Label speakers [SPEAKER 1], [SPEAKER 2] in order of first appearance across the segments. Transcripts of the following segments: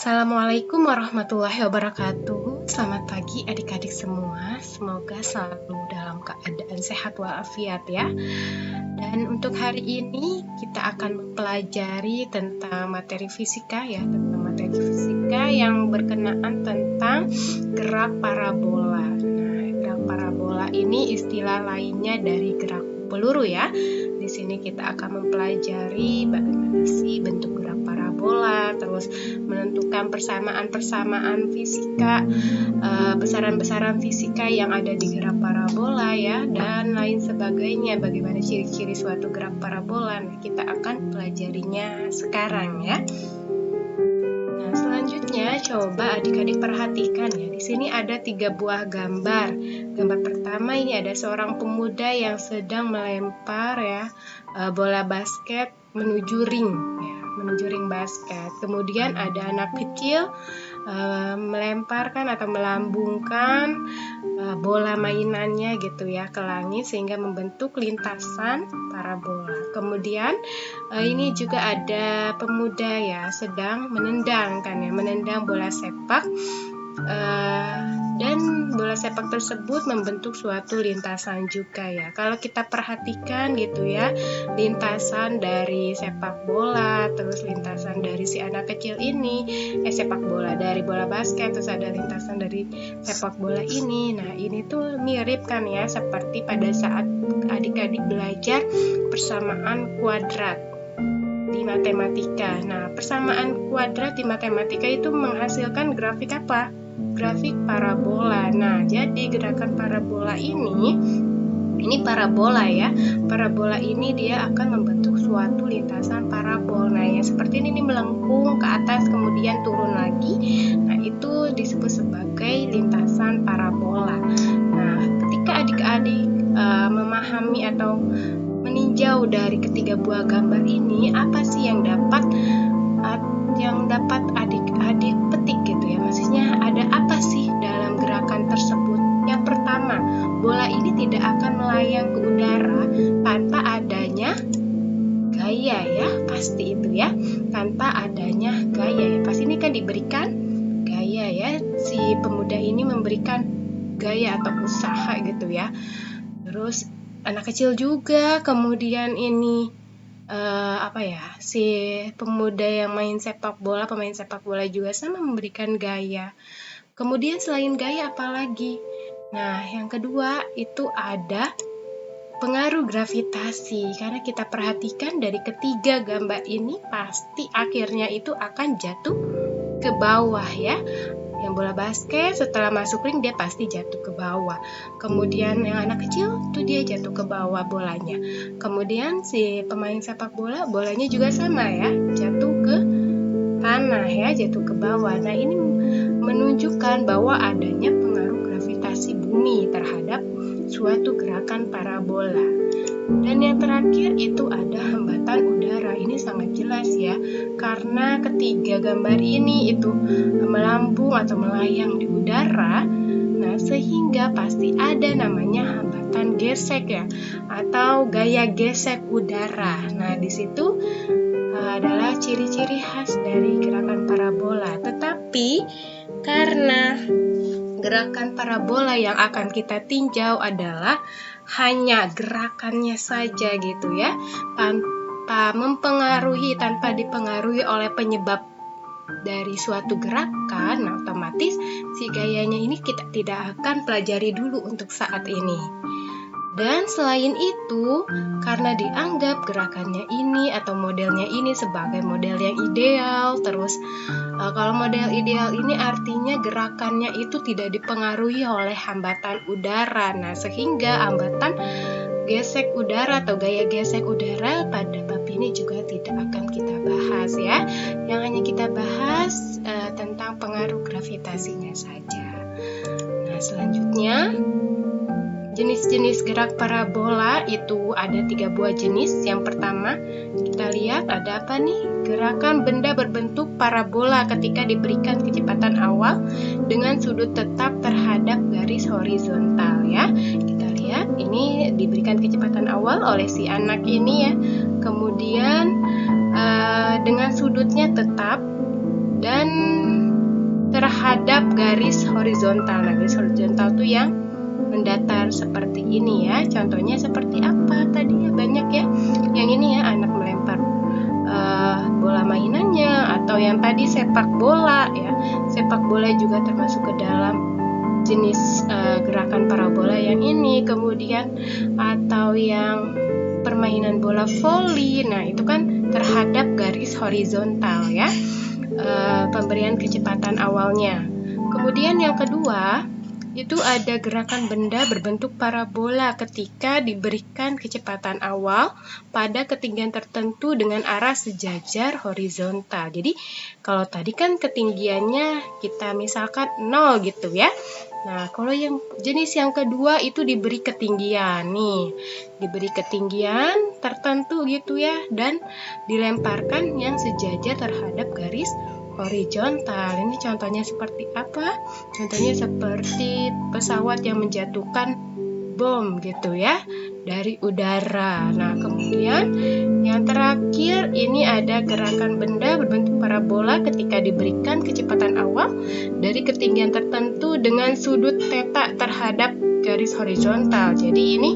[SPEAKER 1] Assalamualaikum warahmatullahi wabarakatuh. Selamat pagi adik-adik semua. Semoga selalu dalam keadaan sehat walafiat ya. Dan untuk hari ini kita akan mempelajari tentang materi fisika ya, tentang materi fisika yang berkenaan tentang gerak parabola. Nah, gerak parabola ini istilah lainnya dari gerak peluru ya. Di sini kita akan mempelajari bagaimana sih bentuk gerak parabola, terus menentukan persamaan-persamaan fisika, besaran-besaran fisika yang ada di gerak parabola ya, dan lain sebagainya. Bagaimana ciri-ciri suatu gerak parabola? Nah, kita akan pelajarinya sekarang ya. Nah, selanjutnya coba adik-adik perhatikan ya. Di sini ada 3 buah gambar. Gambar pertama ini ada seorang pemuda yang sedang melempar ya bola basket menuju ring ya, menuju ring basket. Kemudian ada anak kecil melemparkan atau melambungkan bola mainannya gitu ya ke langit sehingga membentuk lintasan parabola. Kemudian ini juga ada pemuda ya sedang menendang kan ya, menendang bola sepak dan bola sepak tersebut membentuk suatu lintasan juga ya. Kalau kita perhatikan gitu ya, lintasan dari sepak bola, terus lintasan dari si anak kecil ini, sepak bola dari bola basket, terus ada lintasan dari sepak bola ini. Nah, ini tuh mirip kan ya, seperti pada saat adik-adik belajar persamaan kuadrat di matematika. Nah, persamaan kuadrat di matematika itu menghasilkan grafik apa? Grafik parabola. Nah, jadi gerakan parabola ini parabola ya. Parabola ini dia akan membentuk suatu lintasan parabol. Nah, yang seperti ini melengkung ke atas kemudian turun lagi. Nah, itu disebut sebagai lintasan parabola. Nah, ketika adik-adik memahami atau meninjau dari ketiga buah gambar ini, apa sih yang dapat adik-adik petik gitu ya? Maksudnya ada apa sih dalam gerakan tersebut? Yang pertama, bola ini tidak akan melayang ke udara tanpa adanya gaya ya, pasti itu ya. Tanpa adanya gaya ya. Pasti ini kan diberikan gaya ya. Si pemuda ini memberikan gaya atau usaha gitu ya. Terus anak kecil juga, kemudian ini si pemuda yang main sepak bola, pemain sepak bola juga sama memberikan gaya. Kemudian selain gaya apalagi? Nah, yang kedua itu ada pengaruh gravitasi. Karena kita perhatikan dari ketiga gambar ini pasti akhirnya itu akan jatuh ke bawah ya. Yang bola basket setelah masuk ring dia pasti jatuh ke bawah. Kemudian yang anak kecil tuh dia jatuh ke bawah bolanya. Kemudian si pemain sepak bola, bolanya juga sama ya, jatuh ke tanah ya, jatuh ke bawah. Nah, ini menunjukkan bahwa adanya pengaruh gravitasi bumi terhadap suatu gerakan parabola. Dan yang terakhir itu ada hambatan udara. Ini sangat jelas ya, karena ketiga gambar ini itu melambung atau melayang di udara. Nah, sehingga pasti ada namanya hambatan gesek ya, atau gaya gesek udara. Nah, di situ adalah ciri-ciri khas dari gerakan parabola. Tetapi karena gerakan parabola yang akan kita tinjau adalah hanya gerakannya saja gitu ya, tanpa dipengaruhi oleh penyebab dari suatu gerakan. Nah, otomatis si gayanya ini kita tidak akan pelajari dulu untuk saat ini. Dan selain itu, karena dianggap gerakannya ini atau modelnya ini sebagai model yang ideal, terus kalau model ideal ini artinya gerakannya itu tidak dipengaruhi oleh hambatan udara. Nah, sehingga hambatan gesek udara atau gaya gesek udara pada bab ini juga tidak akan kita bahas ya. Yang hanya kita bahas tentang pengaruh gravitasinya saja. Nah, selanjutnya jenis-jenis gerak parabola itu ada 3 buah jenis. Yang pertama, kita lihat ada apa nih? Gerakan benda berbentuk parabola ketika diberikan kecepatan awal dengan sudut tetap terhadap garis horizontal ya. Kita lihat ini diberikan kecepatan awal oleh si anak ini ya. Kemudian dengan sudutnya tetap dan terhadap garis horizontal. Nah, garis horizontal tuh yang mendatar seperti ini ya. Contohnya seperti apa tadi ya, banyak ya. Yang ini ya, anak melempar bola mainannya, atau yang tadi sepak bola ya. Sepak bola juga termasuk ke dalam jenis gerakan parabola yang ini. Kemudian atau yang permainan bola voli, nah itu kan terhadap garis horizontal ya, pemberian kecepatan awalnya. Kemudian yang kedua itu ada gerakan benda berbentuk parabola ketika diberikan kecepatan awal pada ketinggian tertentu dengan arah sejajar horizontal. Jadi kalau tadi kan ketinggiannya kita misalkan 0 gitu ya. Nah, kalau yang jenis yang kedua itu diberi ketinggian nih, diberi ketinggian tertentu gitu ya, dan dilemparkan yang sejajar terhadap garis horizontal. Ini contohnya seperti apa? Contohnya seperti pesawat yang menjatuhkan bom gitu ya dari udara. Nah, kemudian yang terakhir ini ada gerakan benda berbentuk parabola ketika diberikan kecepatan awal dari ketinggian tertentu dengan sudut theta terhadap garis horizontal. Jadi ini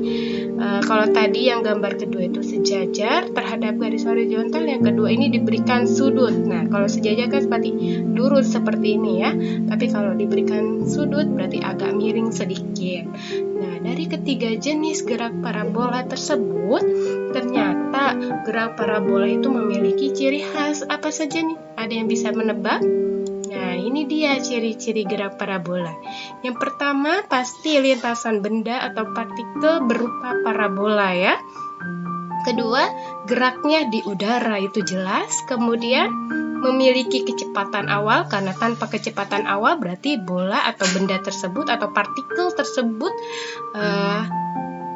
[SPEAKER 1] kalau tadi yang gambar kedua itu sejajar terhadap garis horizontal, yang kedua ini diberikan sudut. Nah, kalau sejajar kan seperti lurus seperti ini ya, tapi kalau diberikan sudut berarti agak miring sedikit. Nah, dari ketiga jenis gerak parabola tersebut, ternyata gerak parabola itu memiliki ciri khas apa saja nih? Ada yang bisa menebak? Nah, ini dia ciri-ciri gerak parabola. Yang pertama, pasti lintasan benda atau partikel berupa parabola ya. Kedua, geraknya di udara itu jelas. Kemudian, memiliki kecepatan awal, karena tanpa kecepatan awal berarti bola atau benda tersebut atau partikel tersebut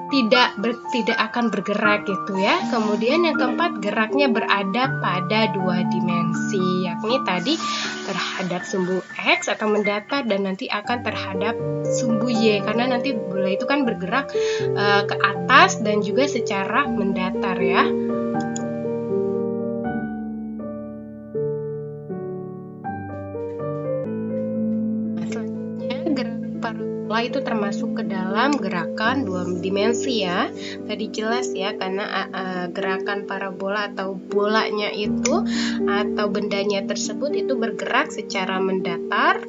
[SPEAKER 1] tidak akan bergerak gitu ya. Kemudian yang keempat, geraknya berada pada dua dimensi, yakni tadi terhadap sumbu X atau mendatar, dan nanti akan terhadap sumbu Y, karena nanti bola itu kan bergerak ke atas dan juga secara mendatar ya. Parabola itu termasuk ke dalam gerakan dua dimensi ya. Tadi jelas ya, karena gerakan parabola atau bolanya itu atau bendanya tersebut itu bergerak secara mendatar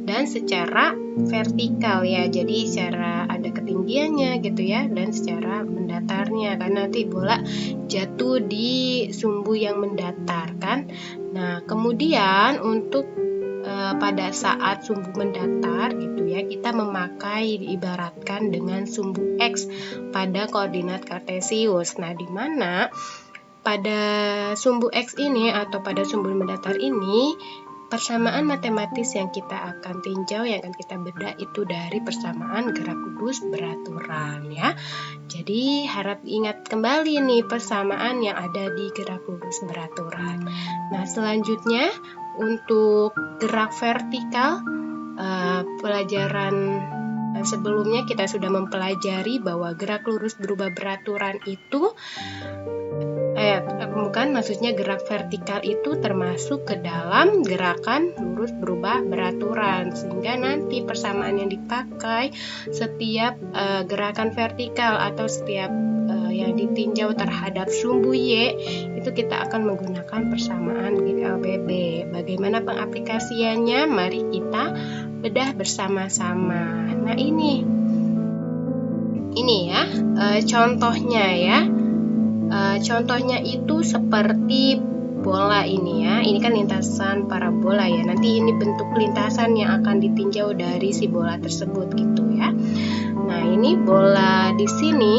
[SPEAKER 1] dan secara vertikal ya. Jadi secara ada ketinggiannya gitu ya, dan secara mendatarnya, karena nanti bola jatuh di sumbu yang mendatar kan. Nah, kemudian untuk pada saat sumbu mendatar gitu ya, kita memakai diibaratkan dengan sumbu X pada koordinat kartesius. Nah, di mana pada sumbu X ini atau pada sumbu mendatar ini, persamaan matematis yang kita akan tinjau, yang akan kita bedah itu dari persamaan gerak lurus beraturan ya. Jadi harap ingat kembali nih persamaan yang ada di gerak lurus beraturan. Nah, selanjutnya untuk gerak vertikal, pelajaran sebelumnya kita sudah mempelajari bahwa gerak lurus berubah beraturan itu maksudnya gerak vertikal itu termasuk ke dalam gerakan lurus berubah beraturan, sehingga nanti persamaan yang dipakai setiap gerakan vertikal atau setiap yang ditinjau terhadap sumbu Y itu kita akan menggunakan persamaan GLBB. Bagaimana pengaplikasiannya? Mari kita bedah bersama-sama. Nah, ini ya contohnya ya. Contohnya itu seperti bola ini ya. Ini kan lintasan parabola ya. Nanti ini bentuk lintasan yang akan ditinjau dari si bola tersebut gitu ya. Nah, ini bola di sini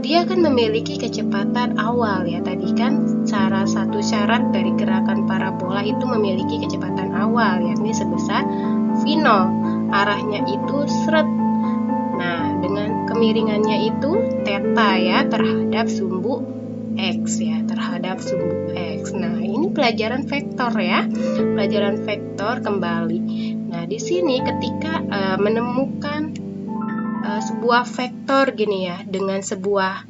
[SPEAKER 1] dia akan memiliki kecepatan awal ya. Tadi kan salah satu syarat dari gerakan parabola itu memiliki kecepatan awal, yakni sebesar V0. Arahnya itu seret. Nah, dengan kemiringannya itu theta ya terhadap sumbu X ya, terhadap sumbu X. Nah, ini pelajaran vektor ya. Pelajaran vektor kembali. Nah, di sini ketika menemukan sebuah vektor gini ya, dengan sebuah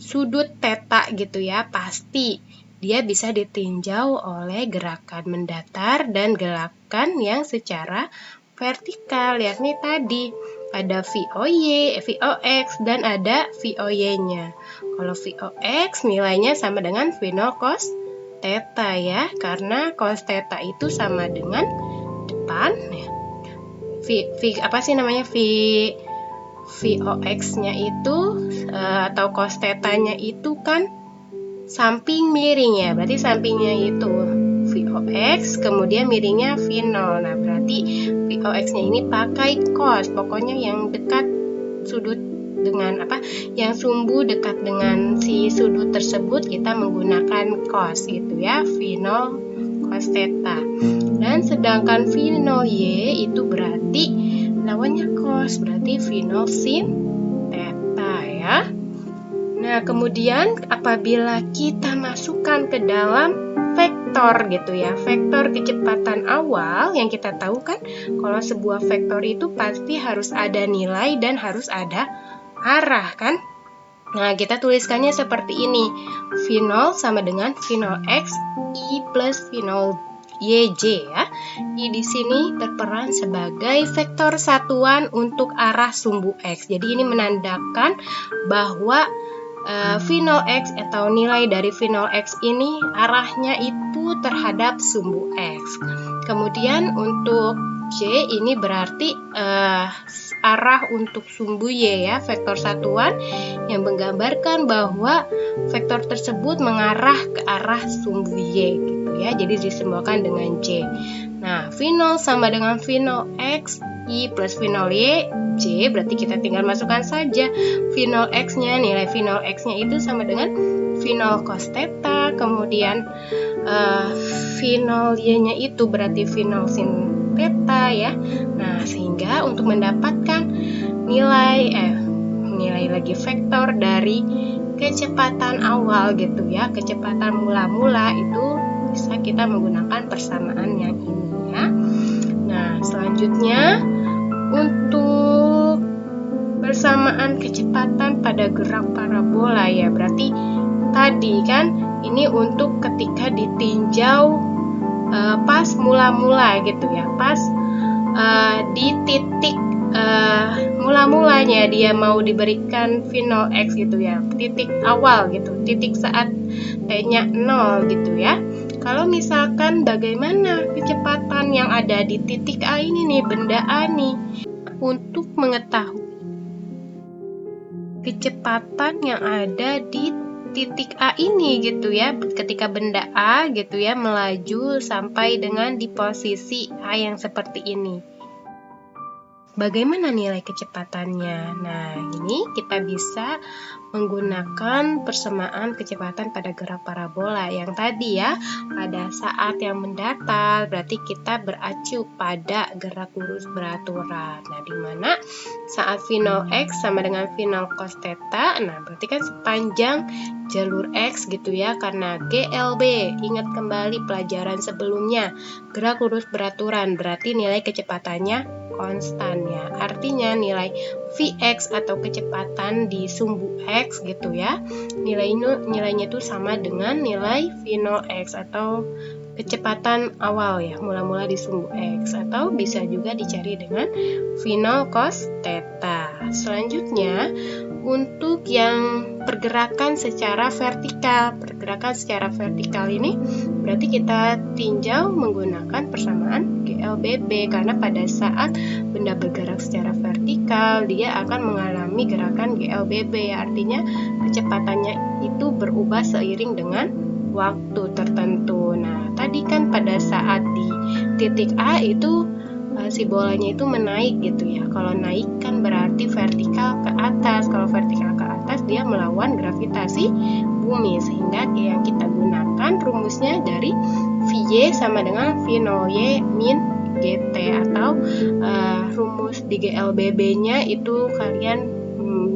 [SPEAKER 1] sudut theta gitu ya, pasti dia bisa ditinjau oleh gerakan mendatar dan gerakan yang secara vertikal. Lihat nih tadi, ada VOY, VOX, dan ada VOY-nya. Kalau VOX nilainya sama dengan V0 cos theta ya, karena cos theta itu sama dengan depan ya. VOX-nya itu atau cos theta-nya itu kan samping miring ya, berarti sampingnya itu VOX, kemudian miringnya V0. Nah, berarti VOX-nya ini pakai cos, pokoknya yang dekat sudut dengan yang sumbu dekat dengan si sudut tersebut kita menggunakan cos gitu ya, V0 cos theta. Dan sedangkan V0 Y itu berarti lawannya cos, berarti V0 sin theta ya. Nah, kemudian apabila kita masukkan ke dalam vektor gitu ya, vektor kecepatan awal, yang kita tahu kan kalau sebuah vektor itu pasti harus ada nilai dan harus ada arah kan. Nah, kita tuliskannya seperti ini. V0 sama dengan V0x I plus V0 YJ ya. I di sini berperan sebagai vektor satuan untuk arah sumbu X. Jadi ini menandakan bahwa V0x atau nilai dari V0x ini arahnya itu terhadap sumbu X. Kemudian untuk J ini berarti arah untuk sumbu Y ya, vektor satuan yang menggambarkan bahwa vektor tersebut mengarah ke arah sumbu Y gitu ya. Jadi disimbolkan dengan J. Nah, V0 sama dengan V0x I plus V0 Y J, berarti kita tinggal masukkan saja V0x-nya, nilai V0x-nya itu sama dengan V0 cos theta, kemudian V0 Y-nya itu berarti V0 sin theta ya. Nah, sehingga untuk mendapatkan nilai lagi vektor dari kecepatan awal gitu ya, kecepatan mula-mula itu bisa kita menggunakan persamaan yang ini ya. Nah, selanjutnya untuk persamaan kecepatan pada gerak parabola ya, berarti tadi kan ini untuk ketika ditinjau pas mula-mula gitu ya, pas di titik mula-mulanya dia mau diberikan V0x gitu ya, titik awal gitu, titik saat t-nya 0 gitu ya. Kalau misalkan bagaimana kecepatan yang ada di titik A ini nih, benda A nih, untuk mengetahui kecepatan yang ada di titik A ini gitu ya, ketika benda A gitu ya melaju sampai dengan di posisi A yang seperti ini, bagaimana nilai kecepatannya? Nah, ini kita bisa menggunakan persamaan kecepatan pada gerak parabola yang tadi ya. Pada saat yang mendatar berarti kita beracu pada gerak lurus beraturan. Nah, di mana saat V0x sama dengan V0 cos theta, nah berarti kan sepanjang jalur X gitu ya, karena GLB, ingat kembali pelajaran sebelumnya, gerak lurus beraturan berarti nilai kecepatannya konstan ya. Artinya nilai Vx atau kecepatan di sumbu X gitu ya, nilainya itu sama dengan nilai V0x atau kecepatan awal ya, mula-mula di sumbu X, atau bisa juga dicari dengan V0 cos theta. Selanjutnya untuk yang pergerakan secara vertikal ini berarti kita tinjau menggunakan persamaan GLBB, karena pada saat benda bergerak secara vertikal dia akan mengalami gerakan GLBB, artinya kecepatannya itu berubah seiring dengan waktu tertentu. Nah, tadi kan pada saat di titik A itu si bolanya itu menaik gitu ya. Kalau naik kan berarti vertikal ke atas. Kalau vertikal ke atas dia melawan gravitasi bumi, sehingga yang kita gunakan rumusnya dari Vy sama dengan V0Y min GT, atau rumus di GLBB-nya itu kalian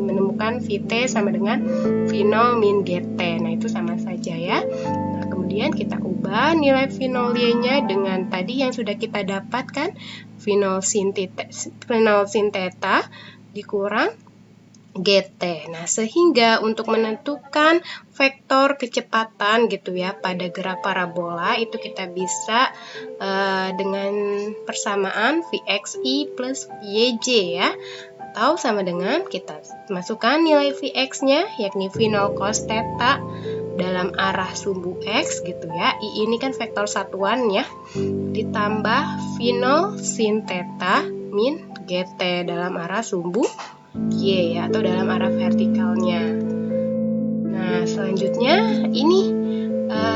[SPEAKER 1] menemukan Vt sama dengan V0 min GT. Nah, itu sama saja ya. Nah, kemudian kita ubah nilai V0Y-nya dengan tadi yang sudah kita dapatkan, V0 sin theta dikurang GT. Nah, sehingga untuk menentukan vektor kecepatan gitu ya pada gerak parabola itu kita bisa dengan persamaan Vxi plus Vyj ya. Atau sama dengan kita masukkan nilai Vx-nya yakni V0 cos theta dalam arah sumbu X gitu ya. I ini kan vektor satuan ya. Ditambah V0 sin theta min GT dalam arah sumbu Y ya, atau dalam arah vertikalnya. Nah, selanjutnya ini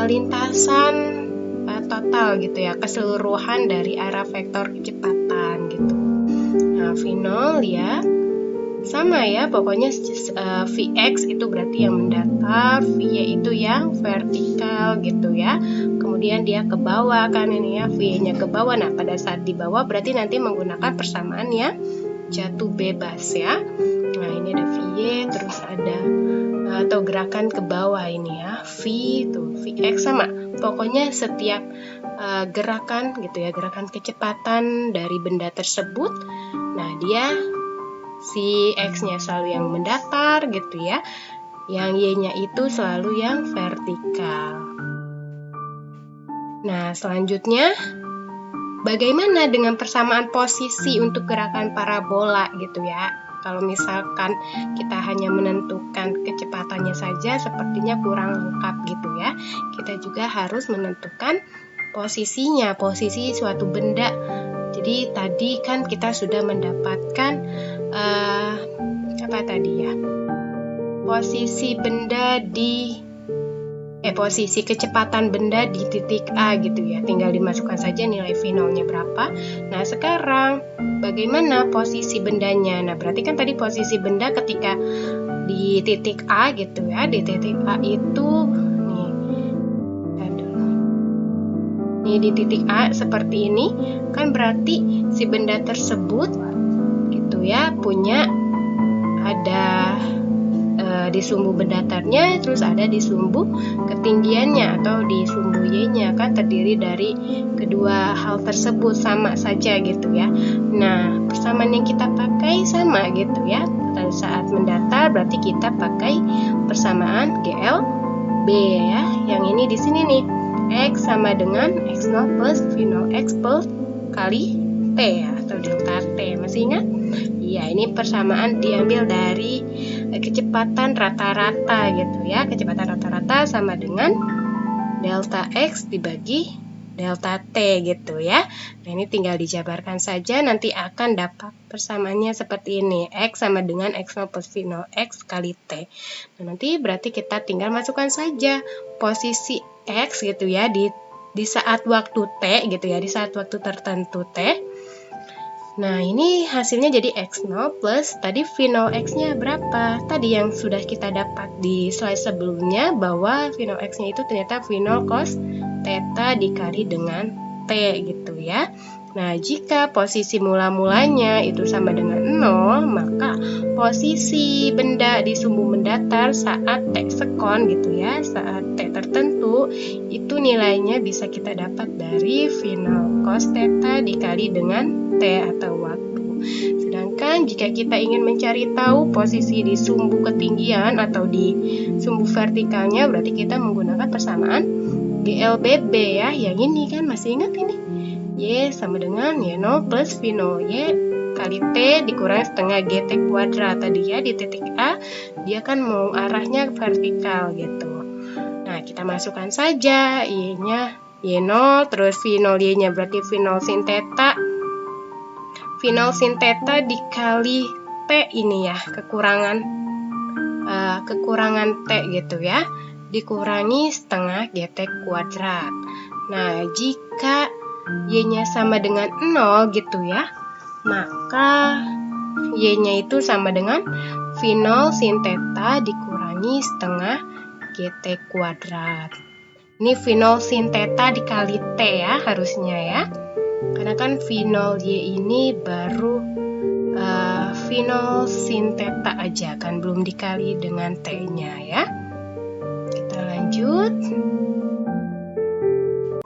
[SPEAKER 1] lintasan total gitu ya, keseluruhan dari arah vektor kecepatan gitu. Nah, V0 ya sama ya, pokoknya Vx itu berarti yang mendatar, Vy itu yang vertikal gitu ya. Kemudian dia ke bawah kan ini ya, Vy-nya ke bawah. Nah, pada saat di bawah berarti nanti menggunakan persamaan ya jatuh bebas ya. Nah, ini ada Vy, terus ada atau gerakan ke bawah ini ya, V tuh, Vx sama. Pokoknya setiap gerakan gitu ya, gerakan kecepatan dari benda tersebut. Nah, dia si X-nya selalu yang mendatar gitu ya. Yang Y-nya itu selalu yang vertikal. Nah, selanjutnya bagaimana dengan persamaan posisi untuk gerakan parabola gitu ya? Kalau misalkan kita hanya menentukan kecepatannya saja sepertinya kurang lengkap gitu ya. Kita juga harus menentukan posisinya, posisi suatu benda. Jadi tadi kan kita sudah mendapatkan apa tadi ya? Posisi benda di posisi kecepatan benda di titik A gitu ya, tinggal dimasukkan saja nilai V0-nya berapa. Nah, sekarang bagaimana posisi bendanya? Nah, berarti kan tadi posisi benda ketika di titik A gitu ya, di titik A itu nih di titik A seperti ini, kan berarti si benda tersebut gitu ya, punya ada di sumbu bendatarnya, terus ada di sumbu ketinggiannya atau di sumbu Y-nya, kan terdiri dari kedua hal tersebut sama saja gitu ya. Nah, persamaan yang kita pakai sama gitu ya. Pada saat mendatar berarti kita pakai persamaan GLB ya. Yang ini di sini nih, X sama dengan X0 plus V0 X plus kali T ya, atau delta T. Masih ingat? Ya, ini persamaan diambil dari kecepatan rata-rata gitu ya. Kecepatan rata-rata sama dengan delta X dibagi delta T gitu ya. Nah, ini tinggal dijabarkan saja, nanti akan dapat persamaannya seperti ini. X sama dengan X0 plus V0 X kali T. Nah, nanti berarti kita tinggal masukkan saja posisi X gitu ya di saat waktu T gitu ya, di saat waktu tertentu T. Nah, ini hasilnya jadi X0 plus tadi V0 X-nya berapa? Tadi yang sudah kita dapat di slide sebelumnya, bahwa V0 X-nya itu ternyata V0 cos theta dikali dengan T gitu ya. Nah, jika posisi mula-mulanya itu sama dengan 0, maka posisi benda di sumbu mendatar saat T sekon gitu ya, saat T tertentu, itu nilainya bisa kita dapat dari V0 cos theta dikali dengan T atau waktu. Sedangkan jika kita ingin mencari tahu posisi di sumbu ketinggian atau di sumbu vertikalnya, berarti kita menggunakan persamaan GLBB ya. Yang ini kan masih ingat ini? Y sama dengan Y0 plus V0 Y kali T dikurangi setengah GT kuadrat. Tadi ya di titik A dia kan mau arahnya vertikal gitu. Nah, kita masukkan saja Y-nya Y0 terus V0 Y-nya berarti V0 sin theta. V0 sin theta dikali T ini ya, kekurangan T gitu ya, dikurangi setengah GT kuadrat. Nah, jika Y-nya sama dengan 0 gitu ya, maka Y-nya itu sama dengan V0 sin theta dikurangi setengah GT kuadrat. Ini V0 sin theta dikali T ya harusnya ya. Karena kan V0 Y ini baru V0 sin theta aja kan, belum dikali dengan T-nya ya. Kita lanjut.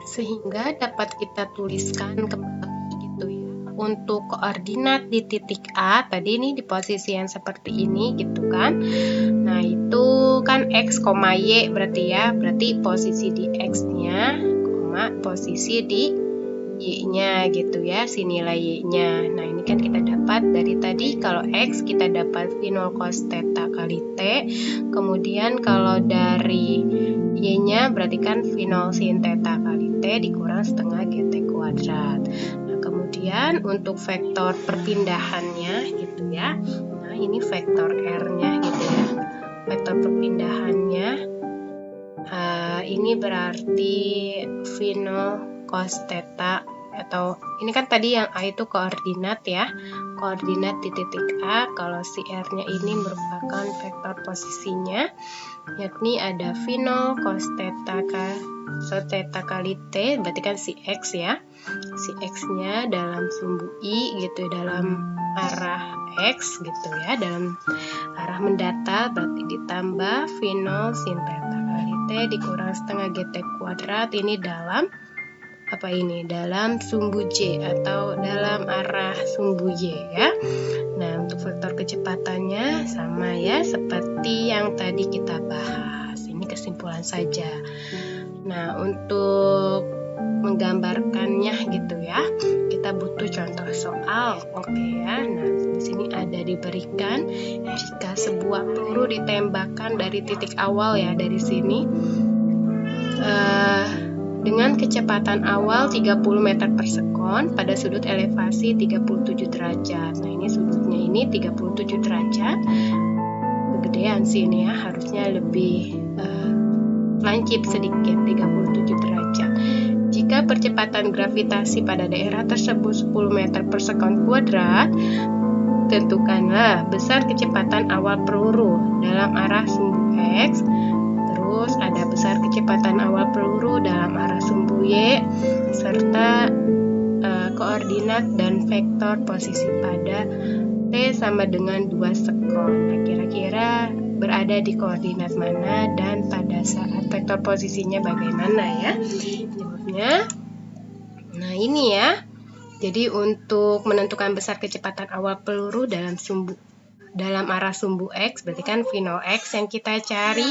[SPEAKER 1] Sehingga dapat kita tuliskan kembali gitu ya, untuk koordinat di titik A, tadi ini di posisi yang seperti ini gitu kan. Nah, itu kan X, Y berarti ya, berarti posisi di X-nya, posisi di Y-nya gitu ya, si nilai Y-nya. Nah, ini kan kita dapat dari tadi, kalau X kita dapat V0 cos theta kali T, kemudian kalau dari Y-nya berarti kan V0 sin theta kali T dikurang setengah GT kuadrat. Nah, kemudian untuk vektor perpindahannya gitu ya, nah ini vektor R-nya gitu ya, vektor perpindahannya ini berarti V0 cos theta, atau ini kan tadi yang A itu koordinat ya, koordinat di titik A. Kalau si R-nya ini merupakan vektor posisinya, yakni ada V0 cos theta kali T, berarti kan si X ya, si X-nya dalam sumbu I gitu, dalam arah X gitu ya, dalam arah mendatar, berarti ditambah V0 sin theta kali T dikurang setengah GT kuadrat, ini dalam apa ini, dalam sumbu J atau dalam arah sumbu Y ya. Nah, untuk vektor kecepatannya sama ya, seperti yang tadi kita bahas. Ini kesimpulan saja. Nah, untuk menggambarkannya gitu ya, kita butuh contoh soal. Oke ya. Nah, di sini ada diberikan jika sebuah peluru ditembakkan dari titik awal ya, dari sini dengan kecepatan awal 30 meter per sekon pada sudut elevasi 37 derajat. Nah, ini sudutnya ini 37 derajat. Kegedean sih ini ya, harusnya lebih lancip sedikit, 37 derajat. Jika percepatan gravitasi pada daerah tersebut 10 meter per sekon kuadrat, tentukanlah besar kecepatan awal peluru dalam arah sumbu X. Terus ada besar kecepatan awal peluru dalam arah sumbu Y, serta koordinat dan vektor posisi pada T sama dengan 2 sekon. Nah, kira-kira berada di koordinat mana dan pada saat vektor posisinya bagaimana ya? Jawabnya, nah ini ya. Jadi untuk menentukan besar kecepatan awal peluru dalam arah sumbu X, berarti kan V0 X yang kita cari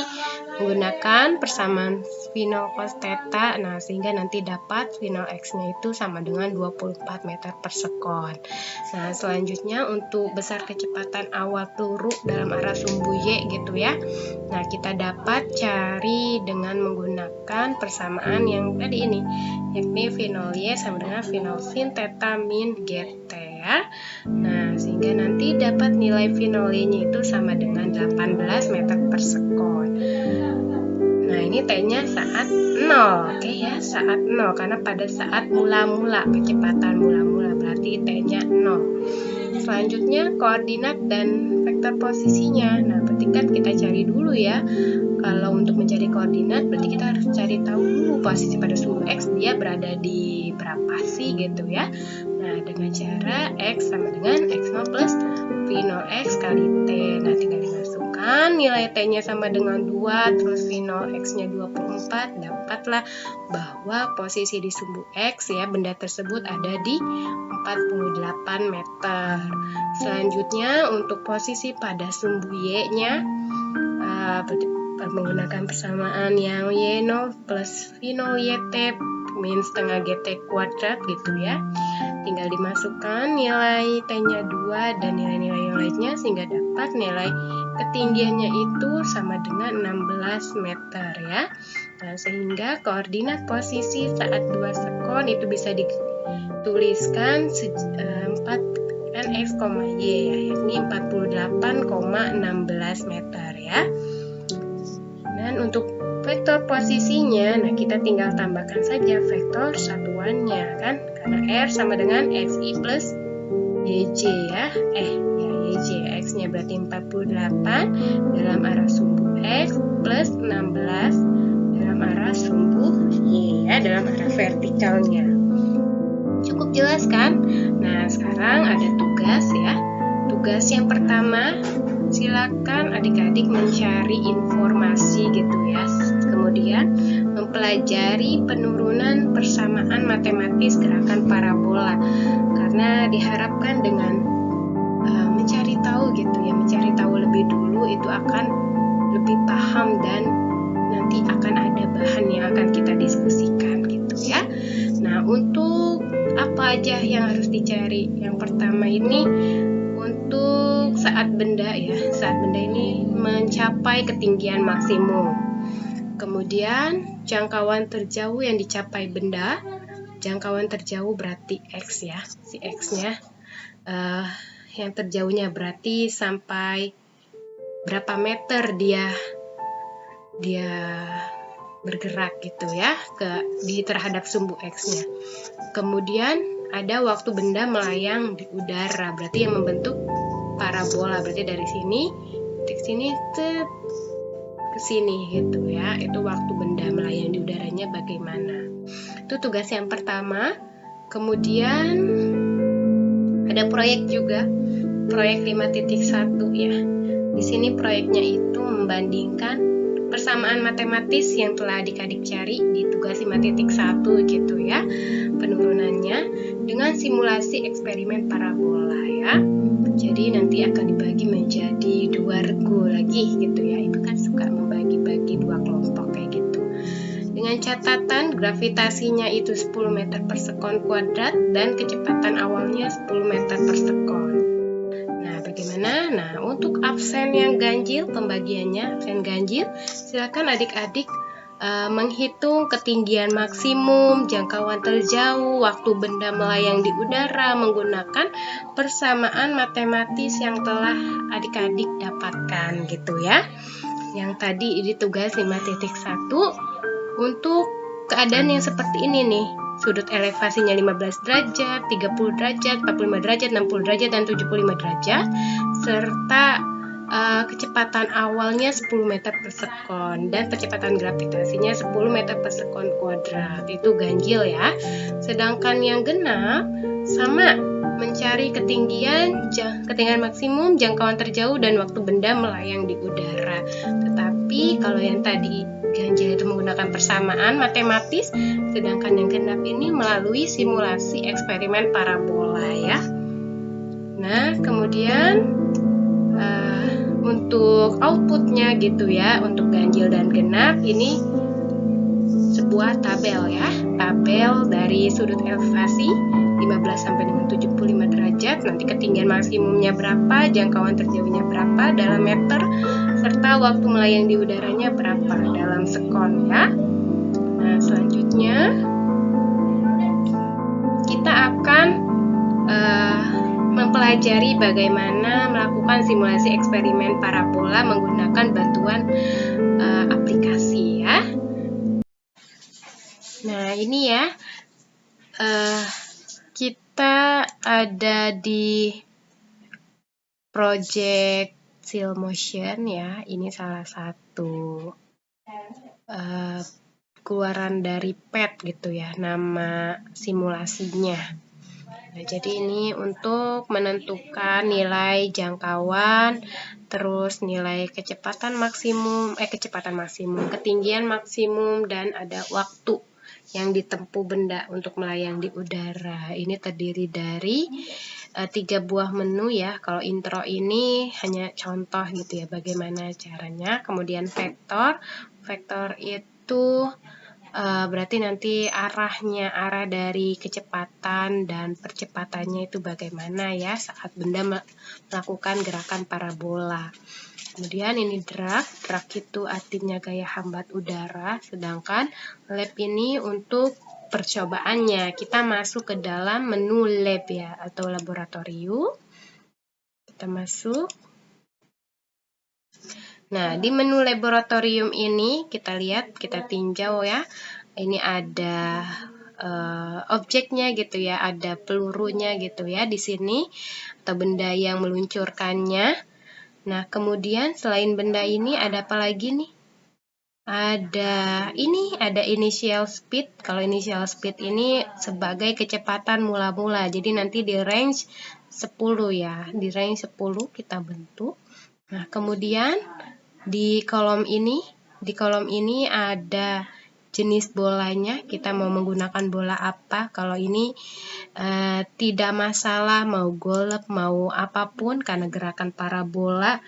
[SPEAKER 1] menggunakan persamaan V0 cos theta. Nah, sehingga nanti dapat V0 X-nya itu sama dengan 24 meter per sekon. Nah, selanjutnya untuk besar kecepatan awal peluru dalam arah sumbu Y gitu ya. Nah, kita dapat cari dengan menggunakan persamaan yang tadi ini, yakni V0 Y sama dengan V0 sin theta min GT ya. Nah, sehingga nanti dapat nilai V0 Y-nya itu sama dengan 18 meter per sekon. Nah, ini T-nya saat 0, oke ya, saat 0, karena pada saat mula-mula, kecepatan mula-mula, berarti T-nya 0. Selanjutnya, koordinat dan vektor posisinya. Nah, berarti kan kita cari dulu ya, kalau untuk mencari koordinat, berarti kita harus cari tahu dulu posisi pada sumbu X, dia berada di berapa sih gitu ya. Nah, dengan cara X sama dengan X0 plus V0X kali T. Nah, tinggal dimasukkan nilai T-nya sama dengan 2, terus V0X-nya 24, dapatlah bahwa posisi di sumbu X ya, benda tersebut ada di 48 meter. Selanjutnya, untuk posisi pada sumbu Y-nya, menggunakan persamaan yang Y0 plus V0 YT min setengah GT kuadrat gitu ya. Tinggal dimasukkan nilai T-nya 2 dan nilai-nilai yang lainnya sehingga dapat nilai ketinggiannya itu sama dengan 16 meter ya. Nah, sehingga koordinat posisi saat 2 sekon itu bisa dituliskan 4 kan X, Y ya, yakni 48,16 meter ya. Dan untuk vektor posisinya, nah kita tinggal tambahkan saja vektor satuannya kan, karena R sama dengan XI plus YJ ya, YJ, X-nya berarti 48 dalam arah sumbu X plus 16 dalam arah sumbu Y ya, dalam arah vertikalnya. Cukup jelas kan? Nah, sekarang ada tugas ya. Tugas yang pertama, silakan adik-adik mencari informasi gitu ya. Kemudian mempelajari penurunan persamaan matematis gerakan parabola. karena diharapkan dengan mencari tahu gitu ya, mencari tahu lebih dulu itu akan lebih paham dan nanti akan ada bahan yang akan kita diskusikan gitu ya. Nah, untuk apa aja yang harus dicari? Yang pertama ini untuk saat benda ya, saat benda ini mencapai ketinggian maksimum. Kemudian jangkauan terjauh yang dicapai benda, jangkauan terjauh berarti X ya, si X-nya. Yang terjauhnya berarti sampai berapa meter dia bergerak gitu ya terhadap sumbu X-nya. Kemudian ada waktu benda melayang di udara, berarti yang membentuk parabola, berarti dari sini titik sini ke sini gitu ya. Itu waktu benda melayang di udaranya bagaimana. Itu tugas yang pertama. Kemudian ada proyek juga, proyek 5.1 ya. Di sini proyeknya itu membandingkan persamaan matematis yang telah adik-adik cari di tugas 5.1 gitu ya, penurunannya dengan simulasi eksperimen parabola ya. Jadi nanti akan dibagi menjadi 2 regu lagi gitu ya. Ibu kan suka membagi-bagi 2 kelompok kayak gitu. Dengan catatan gravitasinya itu 10 meter per sekon kuadrat dan kecepatan awalnya 10 meter per sekon. Nah, bagaimana? Nah, untuk absen yang ganjil, pembagiannya absen ganjil, silakan adik-adik menghitung ketinggian maksimum, jangkauan terjauh, waktu benda melayang di udara menggunakan persamaan matematis yang telah adik-adik dapatkan gitu ya. Yang tadi di tugas 5.1 untuk keadaan yang seperti ini nih. Sudut elevasinya 15 derajat, 30 derajat, 45 derajat, 60 derajat, dan 75 derajat, serta kecepatan awalnya 10 meter per sekon dan percepatan gravitasinya 10 meter per sekon kuadrat. Itu ganjil ya. Sedangkan yang genap sama, mencari ketinggian maksimum, jangkauan terjauh, dan waktu benda melayang di udara. Tetapi kalau yang tadi ganjil itu menggunakan persamaan matematis, sedangkan yang genap ini melalui simulasi eksperimen parabola ya. Nah, kemudian untuk outputnya gitu ya, untuk ganjil dan genap ini sebuah tabel ya, tabel dari sudut elevasi 15 sampai dengan 75 derajat, nanti ketinggian maksimumnya berapa, jangkauan terjauhnya berapa dalam meter, serta waktu melayang di udaranya berapa dalam sekon ya. Nah, selanjutnya kita akan mempelajari bagaimana melakukan simulasi eksperimen parabola menggunakan bantuan aplikasi ya. Nah, ini ya, kita ada di project SealMotion ya. Ini salah satu keluaran dari PET gitu ya, nama simulasinya. Nah, jadi ini untuk menentukan nilai jangkauan, terus nilai kecepatan maksimum, ketinggian maksimum, dan ada waktu yang ditempuh benda untuk melayang di udara. Ini terdiri dari 3 buah menu ya. Kalau intro ini hanya contoh gitu ya bagaimana caranya. Kemudian vektor itu berarti nanti arah dari kecepatan dan percepatannya itu bagaimana ya saat benda melakukan gerakan parabola. Kemudian ini drag itu artinya gaya hambat udara, sedangkan lab ini untuk percobaannya. Kita masuk ke dalam menu lab ya, atau laboratorium. Kita masuk. Nah, di menu laboratorium ini kita lihat, kita tinjau ya. Ini ada objeknya gitu ya, ada pelurunya gitu ya di sini, atau benda yang meluncurkannya. Nah, kemudian selain benda ini ada apa lagi nih? Ada initial speed. Kalau initial speed ini sebagai kecepatan mula-mula. Jadi nanti di range 10 ya. Di range 10 kita bentuk. Nah, kemudian di kolom ini ada jenis bolanya, kita mau menggunakan bola apa. Kalau ini tidak masalah mau golf, mau apapun, karena gerakan parabola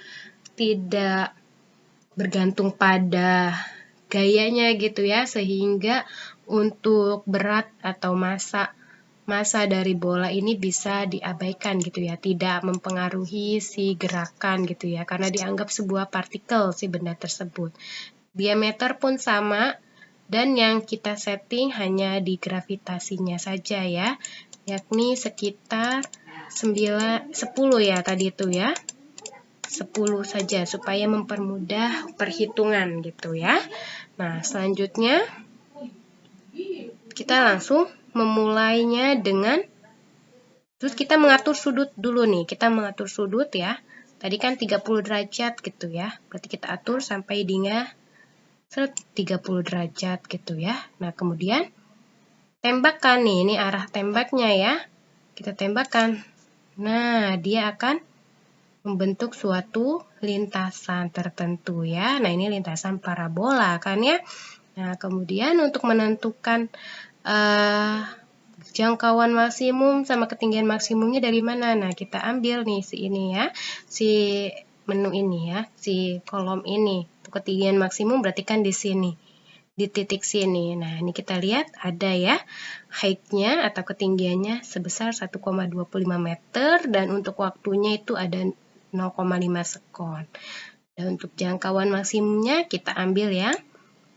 [SPEAKER 1] tidak bergantung pada gayanya gitu ya, sehingga untuk berat atau massa dari bola ini bisa diabaikan gitu ya, tidak mempengaruhi si gerakan gitu ya, karena dianggap sebuah partikel si benda tersebut. Diameter pun sama, dan yang kita setting hanya di gravitasinya saja ya, yakni sekitar 10 ya tadi itu ya. 10 saja supaya mempermudah perhitungan gitu ya. Nah, selanjutnya kita langsung memulainya dengan, terus kita mengatur sudut dulu nih. Kita mengatur sudut ya. Tadi kan 30 derajat gitu ya. Berarti kita atur sampai dengan 30 derajat gitu ya. Nah, kemudian tembakkan nih. Ini arah tembaknya ya. Kita tembakkan. Nah, dia akan membentuk suatu lintasan tertentu ya. Nah, ini lintasan parabola kan ya. Nah, kemudian untuk menentukan jangkauan maksimum sama ketinggian maksimumnya dari mana? Nah, kita ambil nih si ini ya, si menu ini ya, si kolom ini. Ketinggian maksimum berarti kan di sini, di titik sini. Nah, ini kita lihat ada ya, height-nya atau ketinggiannya sebesar 1,25 meter, dan untuk waktunya itu ada 0,5 sekon. Dan untuk jangkauan maksimumnya kita ambil ya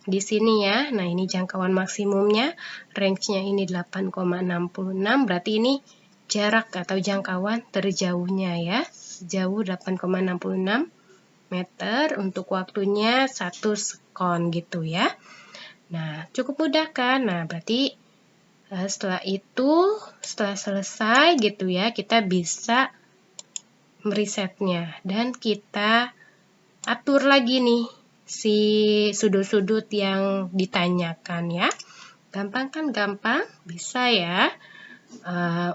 [SPEAKER 1] di sini ya. Nah, ini jangkauan maksimumnya, range-nya ini 8,66, berarti ini jarak atau jangkauan terjauhnya ya, sejauh 8,66 meter, untuk waktunya 1 sekon gitu ya. Nah, cukup mudah kan? Nah, berarti setelah selesai gitu ya, kita bisa meresetnya, dan kita atur lagi nih si sudut-sudut yang ditanyakan ya. Gampang kan? Gampang, bisa ya.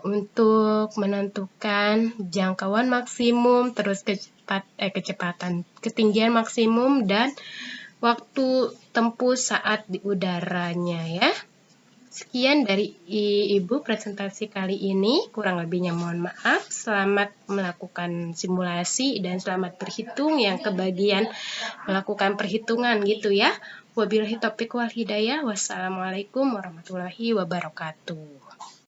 [SPEAKER 1] Untuk menentukan jangkauan maksimum, terus kecepatan, ketinggian maksimum, dan waktu tempuh saat di udaranya ya. Sekian dari Ibu presentasi kali ini, kurang lebihnya mohon maaf. Selamat melakukan simulasi dan selamat berhitung yang kebagian melakukan perhitungan gitu ya. Wabillahi taufiq wal hidayah. Wassalamualaikum warahmatullahi wabarakatuh.